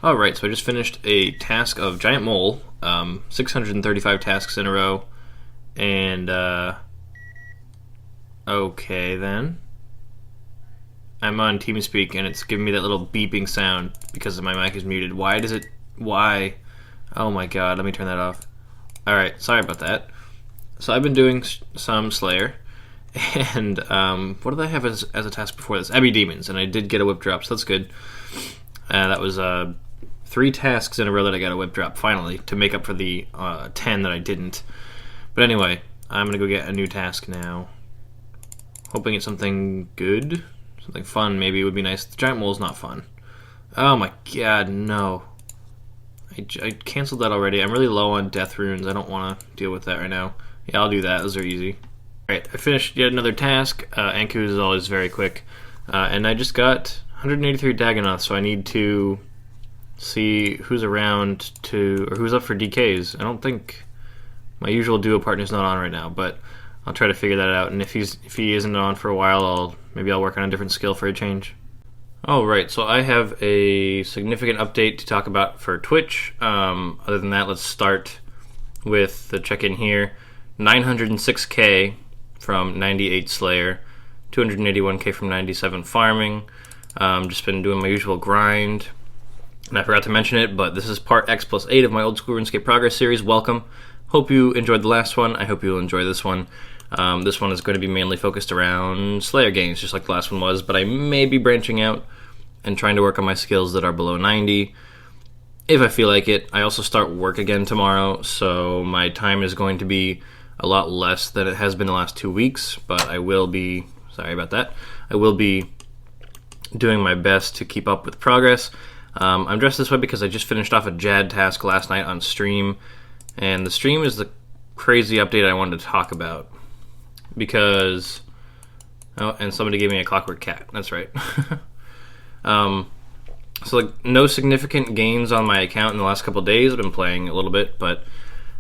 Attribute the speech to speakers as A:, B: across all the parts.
A: Alright, so I just finished a task of Giant Mole, 635 tasks in a row, and, okay then. I'm on TeamSpeak and it's giving me that little beeping sound because my mic is muted. Why? Oh my god, let me turn that off. Alright, sorry about that. So I've been doing some Slayer, and, what did I have as a task before this? Abbey Demons, and I did get a whip drop, so that's good. That was, 3 tasks in a row that I got a whip drop, finally, to make up for the 10 that I didn't. But anyway, I'm going to go get a new task now. Hoping it's something good, something fun maybe would be nice. The Giant Mole's not fun. Oh my god, no. I canceled that already. I'm really low on death runes. I don't want to deal with that right now. Yeah, I'll do that. Those are easy. Alright, I finished yet another task. Anku is always very quick. And I just got 183 Dagonoth, so I need to see who's around or who's up for DKs. I don't think my usual duo partner's not on right now, but I'll try to figure that out. And if he isn't on for a while, maybe I'll work on a different skill for a change. Alright, so I have a significant update to talk about for Twitch. Other than that, let's start with the check-in here. 906k from 98 Slayer, 281k from 97 farming. Just been doing my usual grind. And I forgot to mention it, but this is part x+8 of my old school RuneScape progress series. Welcome. Hope you enjoyed the last one. I hope you'll enjoy this one. This one is going to be mainly focused around Slayer games, just like the last one was, but I may be branching out and trying to work on my skills that are below 90, if I feel like it. I also start work again tomorrow, so my time is going to be a lot less than it has been the last 2 weeks, but I will be, sorry about that, I will be doing my best to keep up with progress. I'm dressed this way because I just finished off a JAD task last night on stream, and the stream is the crazy update I wanted to talk about, because, oh, and somebody gave me a clockwork cat, that's right. So like, no significant gains on my account in the last couple days. I've been playing a little bit, but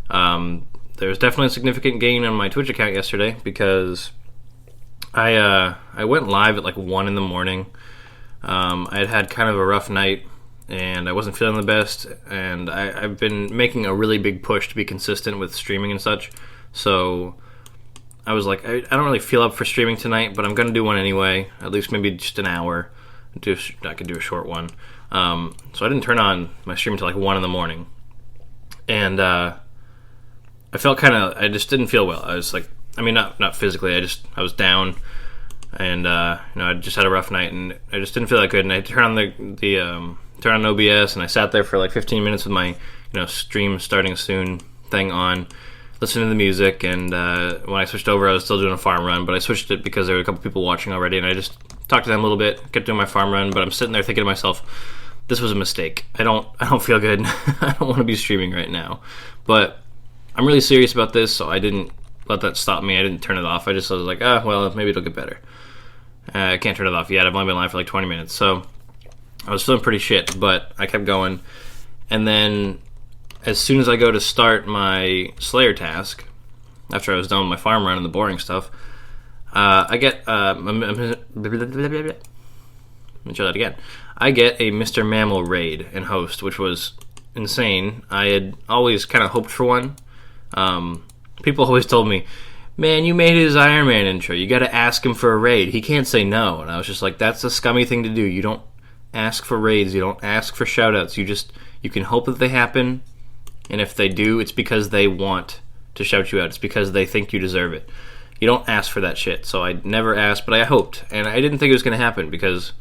A: there's definitely a significant gain on my Twitch account yesterday, because I went live at like 1 in the morning. I had kind of a rough night, and I wasn't feeling the best, and I've been making a really big push to be consistent with streaming and such, so I was like, I don't really feel up for streaming tonight, but I'm going to do one anyway, at least maybe just an hour. I could do a short one. So I didn't turn on my stream until like 1 in the morning, and I felt I just didn't feel well. I was like, I mean, not physically, I was down, and I just had a rough night, and I just didn't feel that good, and I turned on turn on OBS, and I sat there for like 15 minutes with my stream starting soon thing on, listening to the music, and when I switched over, I was still doing a farm run, but I switched it because there were a couple people watching already, and I just talked to them a little bit, kept doing my farm run, but I'm sitting there thinking to myself, this was a mistake. I don't feel good. I don't want to be streaming right now, but I'm really serious about this, so I didn't let that stop me. I didn't turn it off. I was like, well, maybe it'll get better. I can't turn it off yet. I've only been live for like 20 minutes, so I was feeling pretty shit, but I kept going. And then as soon as I go to start my Slayer task, after I was done with my farm run and the boring stuff, I get let me try that again. I get a Mr. Mammal raid and host, which was insane. I had always kind of hoped for one. People always told me, man, you made his Iron Man intro. You got to ask him for a raid. He can't say no. And I was just like, that's a scummy thing to do. You don't ask for raids. You don't ask for shoutouts. You can hope that they happen. And if they do, it's because they want to shout you out. It's because they think you deserve it. You don't ask for that shit. So I never asked, but I hoped. And I didn't think it was going to happen because,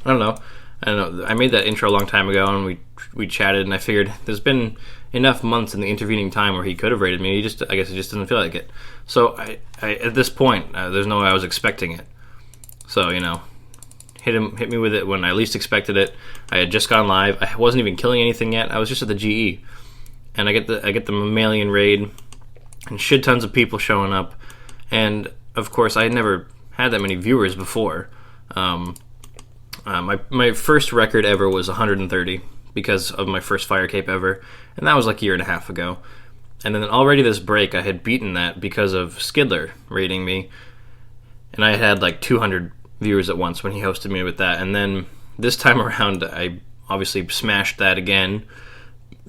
A: I don't know. I made that intro a long time ago, and we chatted, and I figured there's been enough months in the intervening time where he could have rated me. I guess he just didn't feel like it. So I at this point, there's no way I was expecting it. So, hit me with it when I least expected it. I had just gone live. I wasn't even killing anything yet. I was just at the GE, and I get the mammalian raid, and shit tons of people showing up, and of course I had never had that many viewers before. My first record ever was 130 because of my first fire cape ever, and that was like a year and a half ago. And then already this break, I had beaten that because of Skidler rating me, and I had like 200 viewers at once when he hosted me with that. And then this time around, I obviously smashed that again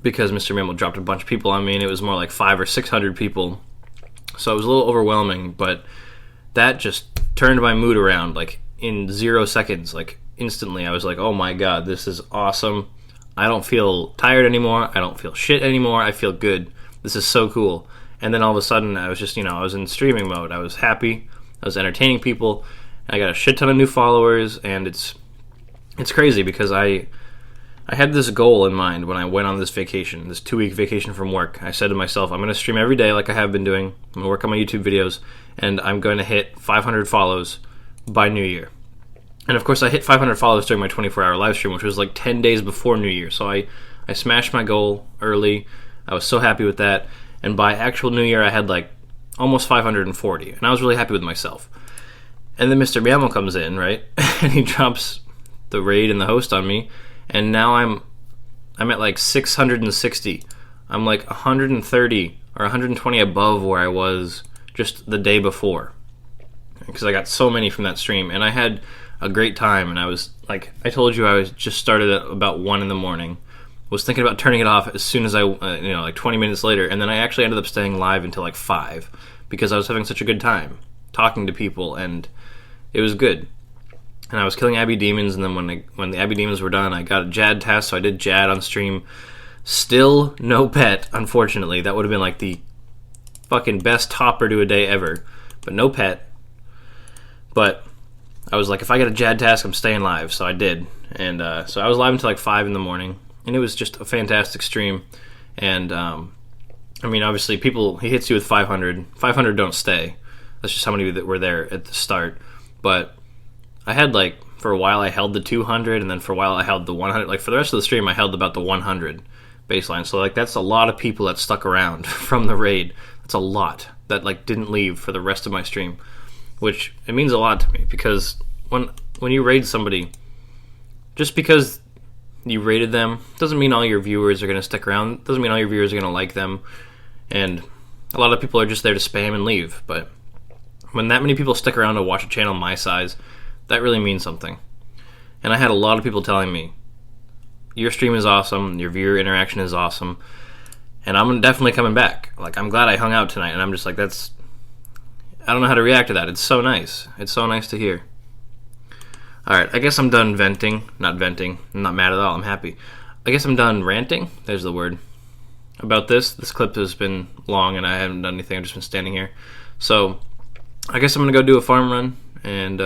A: because Mr. Mammal dropped a bunch of people on me, and it was more like 500 or 600 people. So it was a little overwhelming, but that just turned my mood around like in 0 seconds. Like instantly I was like, oh my god, this is awesome. I don't feel tired anymore. I don't feel shit anymore. I feel good. This is so cool. And then all of a sudden I was just, I was in streaming mode. I was happy. I was entertaining people. I got a shit ton of new followers, and it's crazy because I had this goal in mind when I went on this vacation, this 2-week vacation from work. I said to myself, I'm going to stream every day like I have been doing. I'm going to work on my YouTube videos, and I'm going to hit 500 follows by New Year. And of course, I hit 500 follows during my 24-hour live stream, which was like 10 days before New Year. So I smashed my goal early. I was so happy with that. And by actual New Year, I had like almost 540. And I was really happy with myself. And then Mr. Mammal comes in, right? And he drops the raid and the host on me. And now I'm at like 660. I'm like 130 or 120 above where I was just the day before. Because I got so many from that stream. And I had a great time, and I was like, I told you I was just started at about 1 in the morning. Was thinking about turning it off as soon as like 20 minutes later, and then I actually ended up staying live until like 5 because I was having such a good time talking to people, and it was good. And I was killing Abbey Demons, and then when the Abbey Demons were done, I got a Jad task, so I did Jad on stream. Still no pet, unfortunately. That would have been like the fucking best topper to a day ever, but no pet. But I was like, if I get a Jad task, I'm staying live, so I did. And so I was live until like 5 in the morning, and it was just a fantastic stream. And I mean, obviously, he hits you with 500. 500 don't stay. That's just how many that were there at the start. But I had like, for a while I held the 200, and then for a while I held the 100. Like for the rest of the stream, I held about the 100 baseline. So like that's a lot of people that stuck around from the raid. That's a lot that like didn't leave for the rest of my stream. Which, it means a lot to me, because when you raid somebody, just because you rated them, doesn't mean all your viewers are going to stick around, doesn't mean all your viewers are going to like them, and a lot of people are just there to spam and leave, but when that many people stick around to watch a channel my size, that really means something. And I had a lot of people telling me, your stream is awesome, your viewer interaction is awesome, and I'm definitely coming back. Like, I'm glad I hung out tonight, and I'm just like, I don't know how to react to that. It's so nice. It's so nice to hear. Alright, I guess I'm done venting. Not venting. I'm not mad at all. I'm happy. I guess I'm done ranting. There's the word. About this. This clip has been long and I haven't done anything. I've just been standing here. So, I guess I'm going to go do a farm run and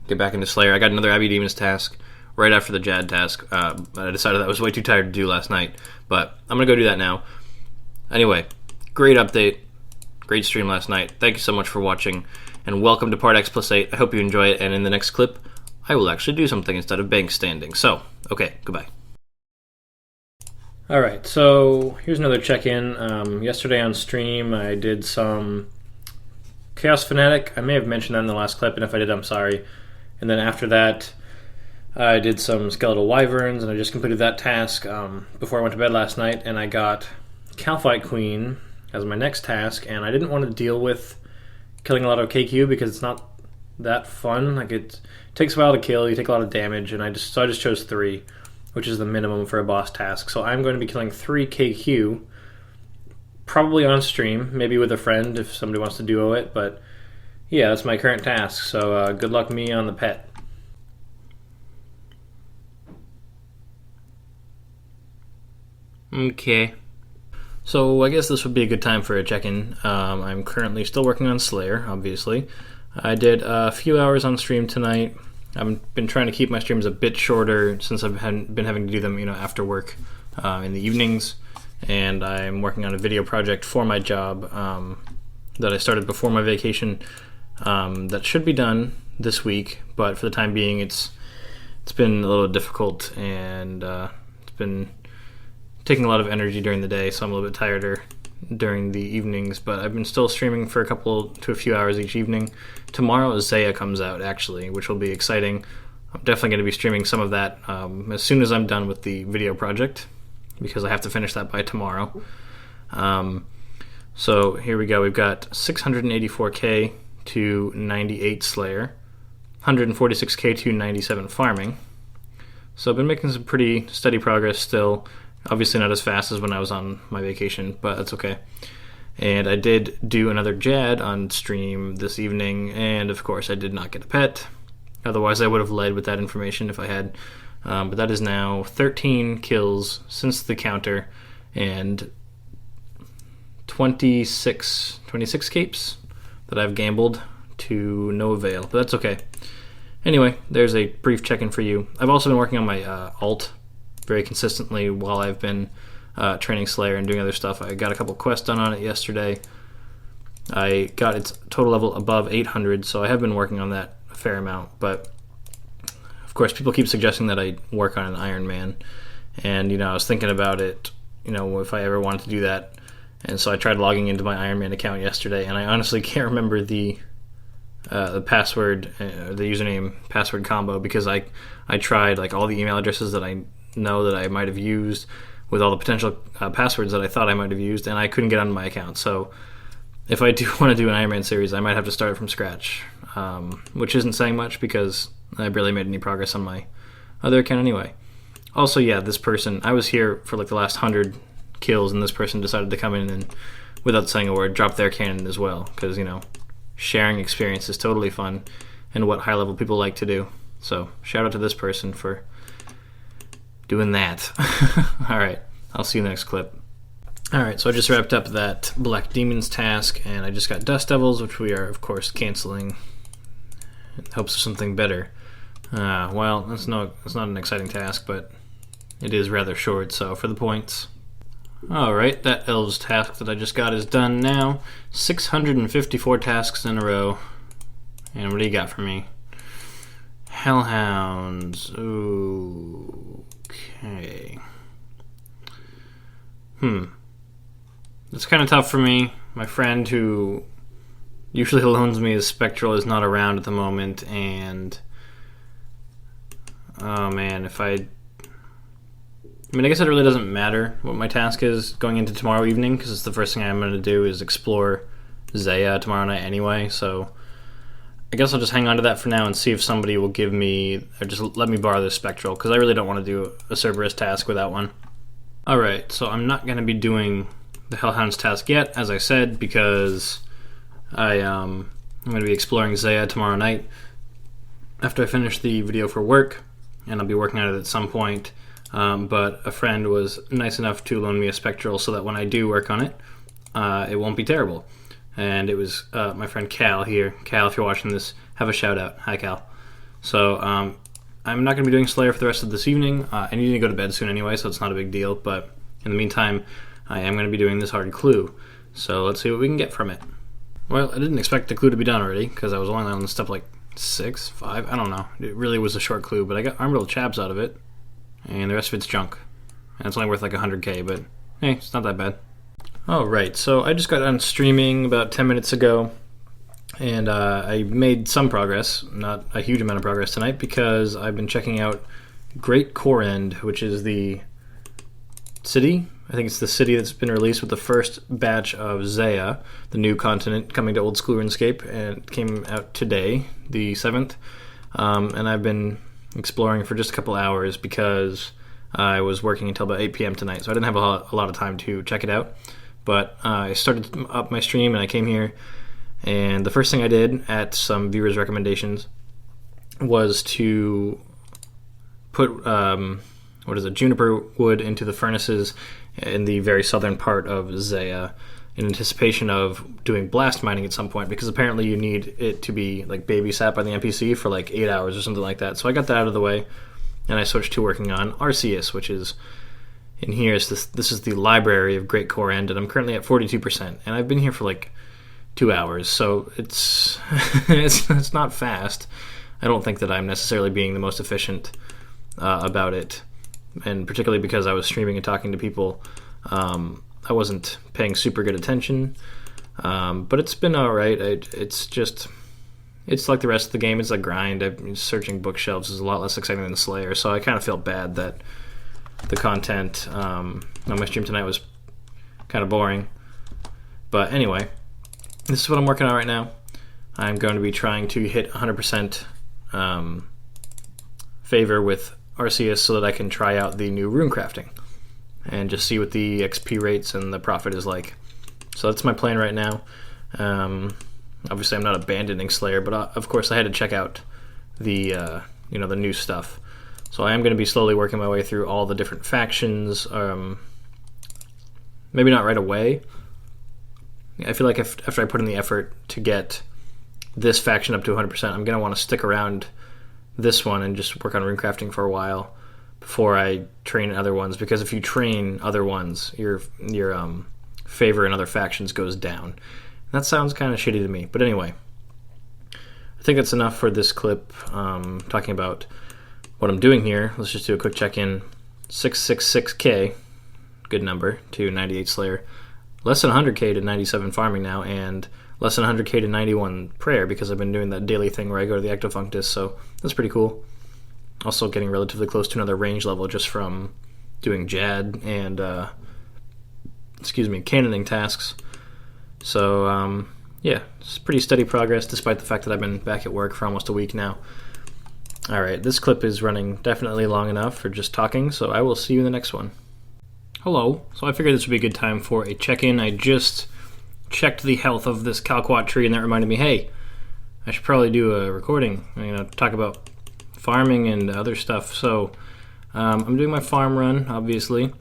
A: get back into Slayer. I got another Abbey Demons task right after the Jad task. I decided that was way too tired to do last night. But I'm going to go do that now. Anyway, great update. Great stream last night. Thank you so much for watching, and welcome to part x+8. I hope you enjoy it, and in the next clip, I will actually do something instead of bank standing. So, okay, goodbye. Alright, so here's another check-in. Yesterday on stream, I did some Chaos Fanatic. I may have mentioned that in the last clip, and if I did, I'm sorry. And then after that, I did some Skeletal Wyverns, and I just completed that task before I went to bed last night, and I got Calphite Queen as my next task, and I didn't want to deal with killing a lot of KQ because it's not that fun. Like, it takes a while to kill, you take a lot of damage, and I just chose 3, which is the minimum for a boss task. So I'm going to be killing 3 KQ, probably on stream, maybe with a friend if somebody wants to duo it, but yeah, that's my current task. So good luck me on the pet. Okay. So I guess this would be a good time for a check-in. I'm currently still working on Slayer, obviously. I did a few hours on stream tonight. I've been trying to keep my streams a bit shorter since I've been having to do them, after work in the evenings. And I'm working on a video project for my job that I started before my vacation that should be done this week, but for the time being it's been a little difficult, and it's been taking a lot of energy during the day, so I'm a little bit tireder during the evenings, but I've been still streaming for a few hours each evening. Tomorrow Zeah comes out, actually, which will be exciting. I'm definitely going to be streaming some of that as soon as I'm done with the video project, because I have to finish that by tomorrow. So here we go. We've got 684k to 98 Slayer, 146k to 97 farming. So I've been making some pretty steady progress still. Obviously not as fast as when I was on my vacation, but that's okay. And I did do another Jad on stream this evening, and of course I did not get a pet. Otherwise I would have led with that information if I had. But that is now 13 kills since the counter, and 26 capes that I've gambled to no avail, but that's okay. Anyway, there's a brief check-in for you. I've also been working on my alt very consistently while I've been training Slayer and doing other stuff. I got a couple quests done on it yesterday. I got its total level above 800, so I have been working on that a fair amount, but of course people keep suggesting that I work on an Iron Man, and I was thinking about it, if I ever wanted to do that, and so I tried logging into my Iron Man account yesterday, and I honestly can't remember the password, the username password combo, because I tried like all the email addresses that I know that I might have used with all the potential passwords that I thought I might have used, and I couldn't get onto my account. So if I do want to do an Iron Man series, I might have to start from scratch, which isn't saying much because I barely made any progress on my other account anyway. Also, yeah, this person, I was here for like the last 100 kills, and this person decided to come in and, without saying a word, drop their cannon as well, because sharing experience is totally fun and what high level people like to do. So shout out to this person for doing that. Alright, I'll see you in the next clip. Alright, so I just wrapped up that Black Demons task, and I just got Dust Devils, which we are of course canceling in hopes of something better. Well, it's not an exciting task, but it is rather short, so for the points. Alright, that Elves task that I just got is done now. 654 tasks in a row. And what do you got for me? Hellhounds. Okay. It's kind of tough for me. My friend who usually loans me his Spectral is not around at the moment, and oh man, I guess it really doesn't matter what my task is going into tomorrow evening, because it's the first thing I'm going to do is explore Zeah tomorrow night anyway, so I guess I'll just hang on to that for now and see if somebody will give me, or just let me borrow this Spectral, because I really don't want to do a Cerberus task without one. Alright, so I'm not going to be doing the Hellhounds task yet, as I said, because I'm going to be exploring Zeah tomorrow night after I finish the video for work, and I'll be working on it at some point. But a friend was nice enough to loan me a Spectral so that when I do work on it, it won't be terrible. And it was my friend Cal here. Cal, if you're watching this, have a shout out. Hi, Cal. So I'm not going to be doing Slayer for the rest of this evening. I need to go to bed soon anyway, so it's not a big deal. But in the meantime, I am going to be doing this hard clue. So let's see what we can get from it. Well, I didn't expect the clue to be done already, because I was only on step like 6, 5, I don't know. It really was a short clue, but I got Armored Chabs out of it. And the rest of it's junk. And it's only worth like 100k, but hey, it's not that bad. Alright, so I just got done streaming about 10 minutes ago, and I made some progress, not a huge amount of progress tonight, because I've been checking out Great Core End, which is the city. I think it's the city that's been released with the first batch of Zeah, the new continent coming to old school RuneScape, and it came out today, the 7th. And I've been exploring for just a couple hours because I was working until about 8 p.m. tonight, so I didn't have a lot of time to check it out. But I started up my stream and I came here, and the first thing I did at some viewers' recommendations was to put juniper wood into the furnaces in the very southern part of Zeah in anticipation of doing blast mining at some point, because apparently you need it to be like babysat by the NPC for like 8 hours or something like that. So I got that out of the way, and I switched to working on Arceus, which is in here. This is the library of Great Core End, and I'm currently at 42%, and I've been here for like 2 hours, so it's it's not fast. I don't think that I'm necessarily being the most efficient about it, and particularly because I was streaming and talking to people, I wasn't paying super good attention, but it's been alright. It's like the rest of the game. It's a grind. Searching bookshelves is a lot less exciting than Slayer, so I kind of felt bad that the content on my stream tonight was kind of boring. But anyway, this is what I'm working on right now. I'm going to be trying to hit 100% favor with RCS so that I can try out the new rune crafting and just see what the XP rates and the profit is like. So that's my plan right now. Obviously, I'm not abandoning Slayer, but of course I had to check out the the new stuff. So I am going to be slowly working my way through all the different factions. Maybe not right away. I feel like after I put in the effort to get this faction up to 100%, I'm going to want to stick around this one and just work on runecrafting for a while before I train other ones. Because if you train other ones, your favor in other factions goes down. That sounds kind of shitty to me. But anyway, I think that's enough for this clip talking about what I'm doing here. Let's just do a quick check-in. 666k, good number, to 98 Slayer. Less than 100k to 97 farming now, and less than 100k to 91 prayer, because I've been doing that daily thing where I go to the Active Functus, so that's pretty cool. Also getting relatively close to another range level just from doing Jad and cannoning tasks. So yeah, it's pretty steady progress despite the fact that I've been back at work for almost a week now. Alright, this clip is running definitely long enough for just talking, so I will see you in the next one. Hello, so I figured this would be a good time for a check-in. I just checked the health of this Calquat tree, and that reminded me, hey, I should probably do a recording, talk about farming and other stuff. So I'm doing my farm run, obviously,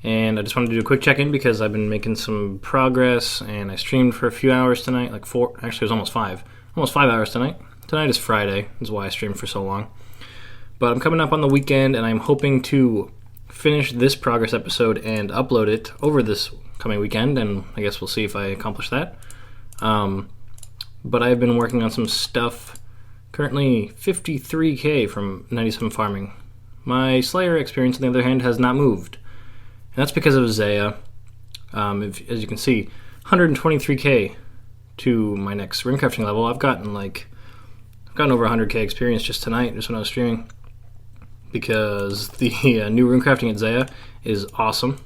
A: and I just wanted to do a quick check-in because I've been making some progress, and I streamed for a few hours tonight, actually it was almost 5 hours tonight. Tonight is Friday, is why I streamed for so long. But I'm coming up on the weekend, and I'm hoping to finish this progress episode and upload it over this coming weekend, and I guess we'll see if I accomplish that. But I've been working on some stuff. Currently 53k from 97 farming. My Slayer experience, on the other hand, has not moved. And that's because of Zeah. As you can see, 123k to my next runecrafting level. I've gotten over 100k experience just tonight, just when I was streaming, because the new runecrafting at Zeah is awesome.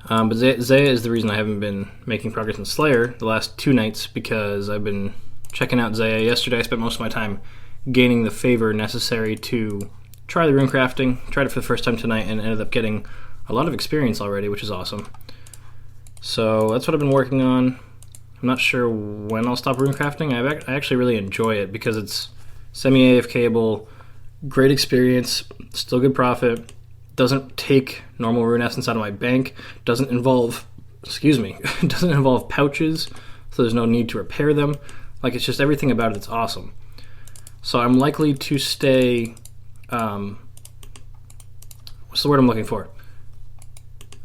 A: But Zeah is the reason I haven't been making progress in Slayer the last 2 nights, because I've been checking out Zeah. Yesterday I spent most of my time gaining the favor necessary to try the runecrafting. Tried it for the first time tonight and ended up getting a lot of experience already, which is awesome. So that's what I've been working on. I'm not sure when I'll stop runecrafting. I actually really enjoy it because it's semi-AFKable, great experience, still good profit, doesn't take normal rune essence out of my bank, doesn't involve pouches, so there's no need to repair them. It's just everything about it that's awesome. So I'm likely to stay, what's the word I'm looking for?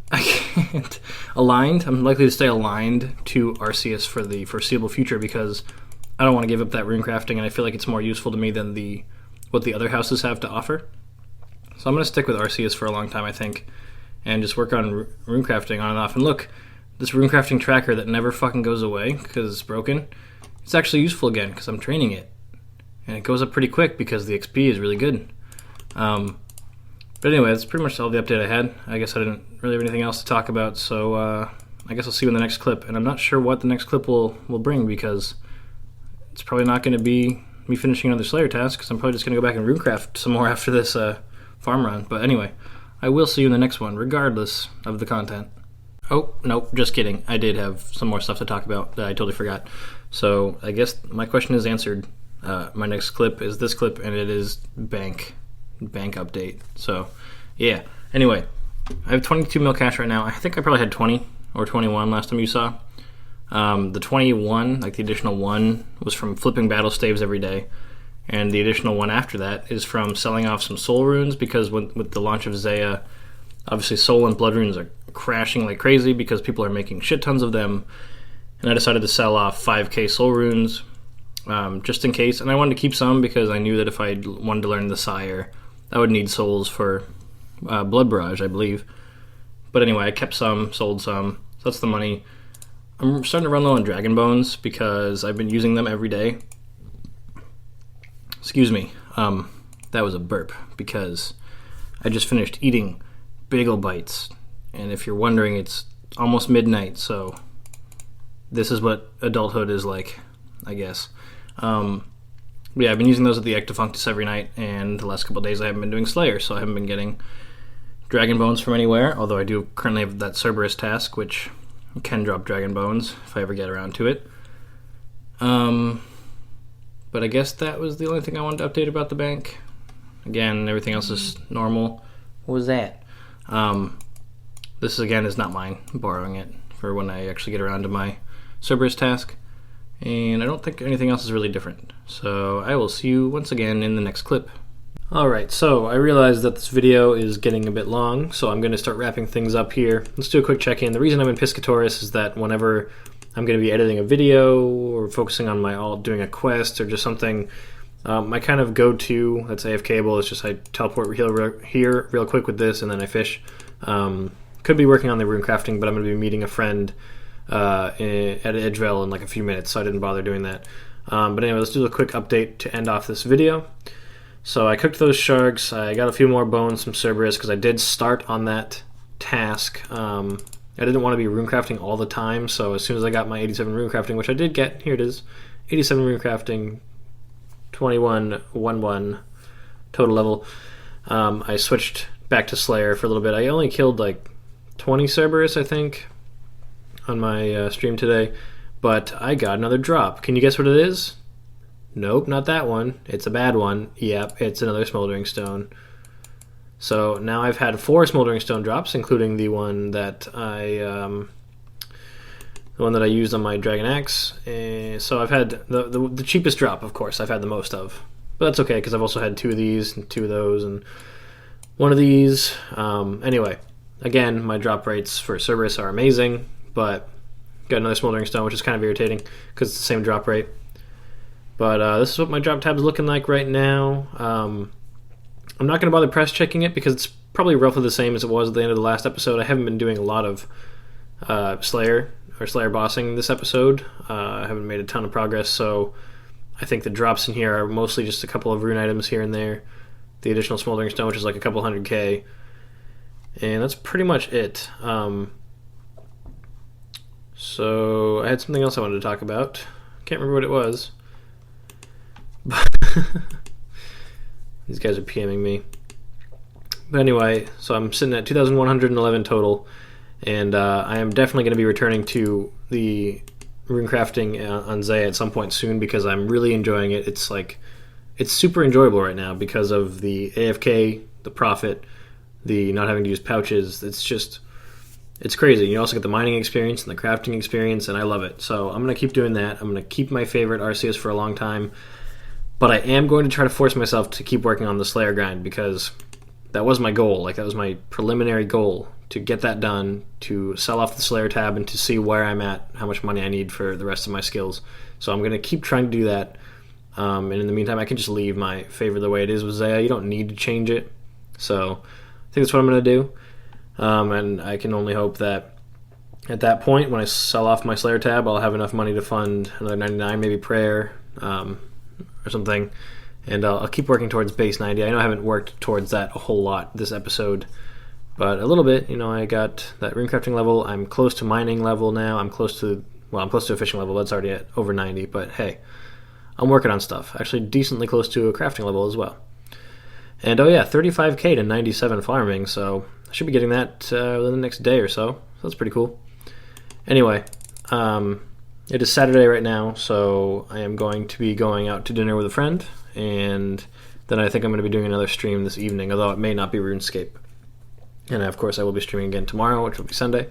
A: I can't. Aligned. I'm likely to stay aligned to Arceus for the foreseeable future because I don't want to give up that runecrafting, and I feel like it's more useful to me than what the other houses have to offer. So I'm going to stick with Arceus for a long time, I think, and just work on runecrafting on and off. And look, this runecrafting tracker that never fucking goes away because it's broken, it's actually useful again because I'm training it. And it goes up pretty quick because the XP is really good. But anyway, that's pretty much all the update I had. I guess I didn't really have anything else to talk about, so I guess I'll see you in the next clip. And I'm not sure what the next clip will bring, because it's probably not going to be me finishing another Slayer task, because I'm probably just going to go back and runecraft some more after this farm run. But anyway, I will see you in the next one, regardless of the content. Oh, nope, just kidding. I did have some more stuff to talk about that I totally forgot. So I guess my question is answered. My next clip is this clip, and it is bank update. So yeah, anyway, I have 22 mil cash right now. I think I probably had 20 or 21 last time you saw. The 21, the additional one, was from flipping battle staves every day, and the additional one after that is from selling off some soul runes, because with the launch of Zeah, obviously soul and blood runes are crashing like crazy because people are making shit tons of them, and I decided to sell off 5k soul runes just in case. And I wanted to keep some because I knew that if I wanted to learn the Sire, I would need souls for Blood Barrage, I believe. But anyway, I kept some, sold some, so that's the money. I'm starting to run low on Dragon Bones because I've been using them every day. Excuse me, that was a burp because I just finished eating bagel bites, and if you're wondering, it's almost midnight, so this is what adulthood is like, I guess. But yeah, I've been using those at the Ectofunctus every night, and the last couple of days I haven't been doing Slayer, so I haven't been getting Dragon Bones from anywhere, although I do currently have that Cerberus task, which can drop Dragon Bones if I ever get around to it. But I guess that was the only thing I wanted to update about the bank. Again, everything else is normal. What was that? This, again, is not mine. I'm borrowing it for when I actually get around to my Cerberus task. And I don't think anything else is really different. So I will see you once again in the next clip. Alright, so I realize that this video is getting a bit long, so I'm going to start wrapping things up here. Let's do a quick check-in. The reason I'm in Piscatoris is that whenever I'm going to be editing a video or focusing on doing a quest or just something, my kind of go-to that's AFKable is just I teleport here real quick with this and then I fish. Could be working on the rune crafting, but I'm going to be meeting a friend at Edgevale in like a few minutes, so I didn't bother doing that. But anyway, let's do a quick update to end off this video. So I cooked those sharks. I got a few more bones from Cerberus because I did start on that task. I didn't want to be rune crafting all the time, so as soon as I got my 87 rune crafting, which I did get, here it is, 87 rune crafting, 21-1-1 total level, I switched back to Slayer for a little bit. I only killed like 20 Cerberus, I think, on my stream today, but I got another drop. Can you guess what it is? Nope, not that one. It's a bad one. Yep, it's another Smoldering Stone. So now I've had 4 Smoldering Stone drops, including the one that I used on my Dragon Axe. So I've had the cheapest drop, of course. I've had the most of, but that's okay because I've also had 2 of these and 2 of those and 1 of these. Anyway, again, my drop rates for Cerberus are amazing, but got another Smoldering Stone, which is kind of irritating because it's the same drop rate. But this is what my drop tab is looking like right now. I'm not going to bother press checking it because it's probably roughly the same as it was at the end of the last episode. I haven't been doing a lot of Slayer bossing this episode. I haven't made a ton of progress, so I think the drops in here are mostly just a couple of rune items here and there. The additional Smoldering Stone, which is like a couple 100k. And that's pretty much it. So I had something else I wanted to talk about. Can't remember what it was. These guys are PMing me. But anyway, so I'm sitting at 2,111 total, and I am definitely going to be returning to the rune crafting on Zeah at some point soon because I'm really enjoying it. It's super enjoyable right now because of the AFK, the profit, the not having to use pouches. It's crazy. You also get the mining experience and the crafting experience, and I love it. So I'm going to keep doing that. I'm going to keep my favorite Arceus for a long time. But I am going to try to force myself to keep working on the Slayer grind because that was my goal. Like, that was my preliminary goal, to get that done, to sell off the Slayer tab, and to see where I'm at, how much money I need for the rest of my skills. So I'm going to keep trying to do that. And in the meantime, I can just leave my favor the way it is with Zeah. You don't need to change it. So I think that's what I'm going to do. And I can only hope that at that point, when I sell off my Slayer tab, I'll have enough money to fund another 99, maybe prayer, or something, and I'll keep working towards base 90. I know I haven't worked towards that a whole lot this episode, but a little bit. You know, I got that rune crafting level. I'm close to mining level now. I'm close to a fishing level. That's already at over 90, but hey, I'm working on stuff. Actually, decently close to a crafting level as well. And oh yeah, 35k to 97 farming, so I should be getting that within the next day or so. So that's pretty cool. Anyway, it is Saturday right now, so I am going to be going out to dinner with a friend, and then I think I'm going to be doing another stream this evening, although it may not be RuneScape. And of course I will be streaming again tomorrow, which will be Sunday,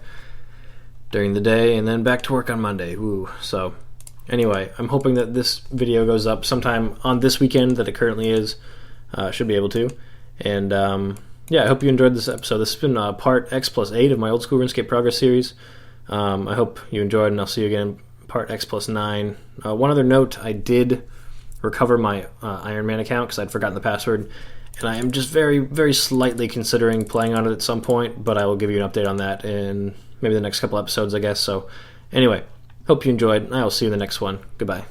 A: during the day, and then back to work on Monday. Woo. So anyway, I'm hoping that this video goes up sometime on this weekend that it currently is. Should be able to. And yeah, I hope you enjoyed this episode. This has been part x+8 of my old school RuneScape progress series. I hope you enjoyed, and I'll see you again part x+9. One other note, I did recover my Iron Man account because I'd forgotten the password, and I am just very, very slightly considering playing on it at some point, but I will give you an update on that in maybe the next couple episodes, I guess. So anyway, hope you enjoyed, and I will see you in the next one. Goodbye.